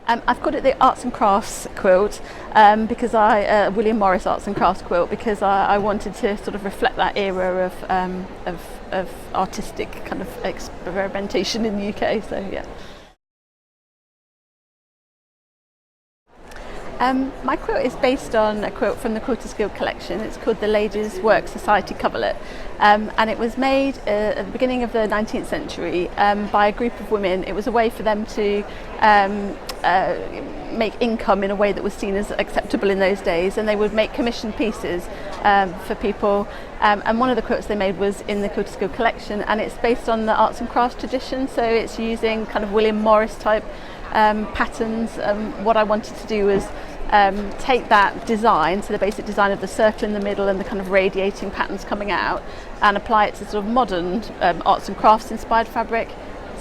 I've called it the Arts and Crafts Quilt because William Morris Arts and Crafts Quilt, because I wanted to sort of reflect that era of artistic kind of experimentation in the UK. So yeah. My quilt is based on a quilt from the Quilters Guild collection. It's called the Ladies Work Society Coverlet, and it was made at the beginning of the 19th century by a group of women. It was a way for them to make income in a way that was seen as acceptable in those days, and they would make commissioned pieces for people, and one of the quilts they made was in the Quilters Guild collection, and it's based on the arts and crafts tradition, so it's using kind of William Morris type patterns. What I wanted to do was take that design, so the basic design of the circle in the middle and the kind of radiating patterns coming out, and apply it to sort of modern arts and crafts inspired fabric.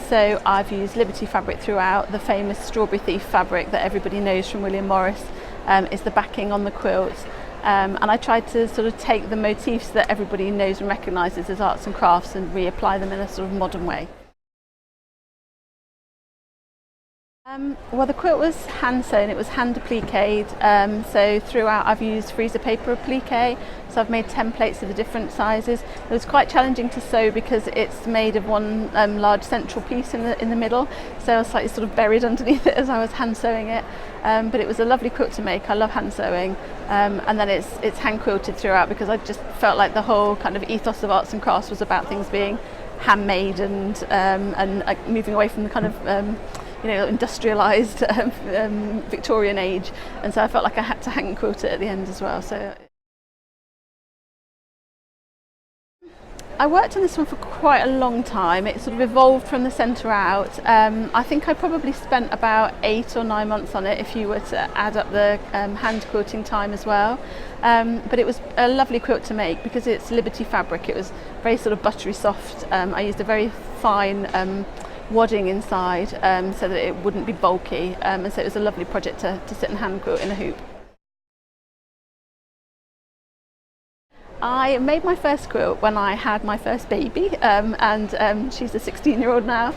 So I've used Liberty fabric throughout. The famous Strawberry Thief fabric that everybody knows from William Morris is the backing on the quilt. And I tried to sort of take the motifs that everybody knows and recognises as arts and crafts and reapply them in a sort of modern way. Well, the quilt was hand sewn, it was hand appliqued, so throughout I've used freezer paper applique, so I've made templates of the different sizes. It was quite challenging to sew because it's made of one large central piece in the middle, so I was slightly sort of buried underneath it as I was hand sewing it, but it was a lovely quilt to make. I love hand sewing, and then it's hand quilted throughout because I just felt like the whole kind of ethos of arts and crafts was about things being handmade and moving away from the kind of industrialised Victorian age, and so I felt like I had to hand quilt it at the end as well. So I worked on this one for quite a long time. It sort of evolved from the centre out. I think I probably spent about 8 or 9 months on it if you were to add up the hand quilting time as well. But it was a lovely quilt to make because it's Liberty fabric. It was very sort of buttery soft. I used a very fine wadding inside so that it wouldn't be bulky, and so it was a lovely project to sit and hand quilt in a hoop. I made my first quilt when I had my first baby, and she's a 16-year-old now,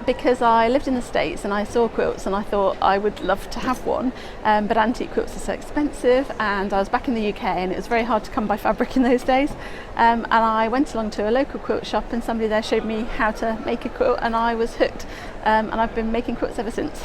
because I lived in the States and I saw quilts and I thought I would love to have one, but antique quilts are so expensive, and I was back in the UK and it was very hard to come by fabric in those days, and I went along to a local quilt shop and somebody there showed me how to make a quilt and I was hooked, and I've been making quilts ever since.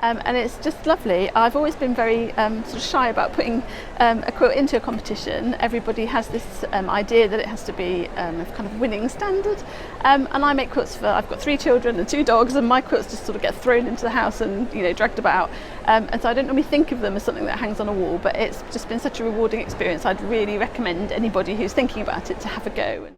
And it's just lovely. I've always been very sort of shy about putting a quilt into a competition. Everybody has this idea that it has to be a kind of winning standard, and I make quilts I've got 3 children and 2 dogs, and my quilts just sort of get thrown into the house and dragged about, and so I don't normally think of them as something that hangs on a wall, but it's just been such a rewarding experience. I'd really recommend anybody who's thinking about it to have a go.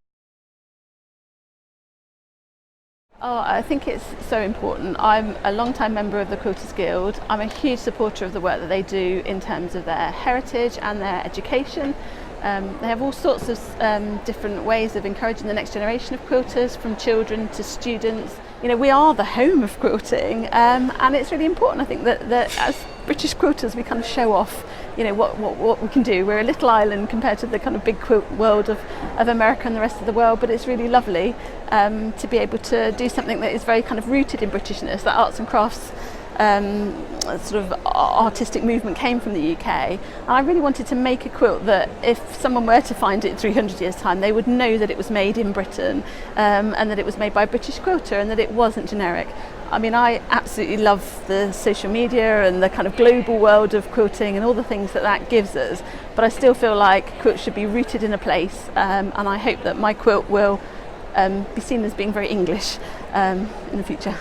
Oh, I think it's so important. I'm a long-time member of the Quilters Guild. I'm a huge supporter of the work that they do in terms of their heritage and their education. They have all sorts of different ways of encouraging the next generation of quilters, from children to students. We are the home of quilting, and it's really important, I think, that as British quilters we kind of show off what we can do. We're a little island compared to the kind of big quilt world of America and the rest of the world, but it's really lovely to be able to do something that is very kind of rooted in Britishness. That arts and crafts sort of artistic movement came from the UK, and I really wanted to make a quilt that if someone were to find it in 300 years time, they would know that it was made in Britain, and that it was made by a British quilter, and that it wasn't generic. I mean, I absolutely love the social media and the kind of global world of quilting and all the things that gives us, but I still feel like quilts should be rooted in a place, and I hope that my quilt will be seen as being very English in the future.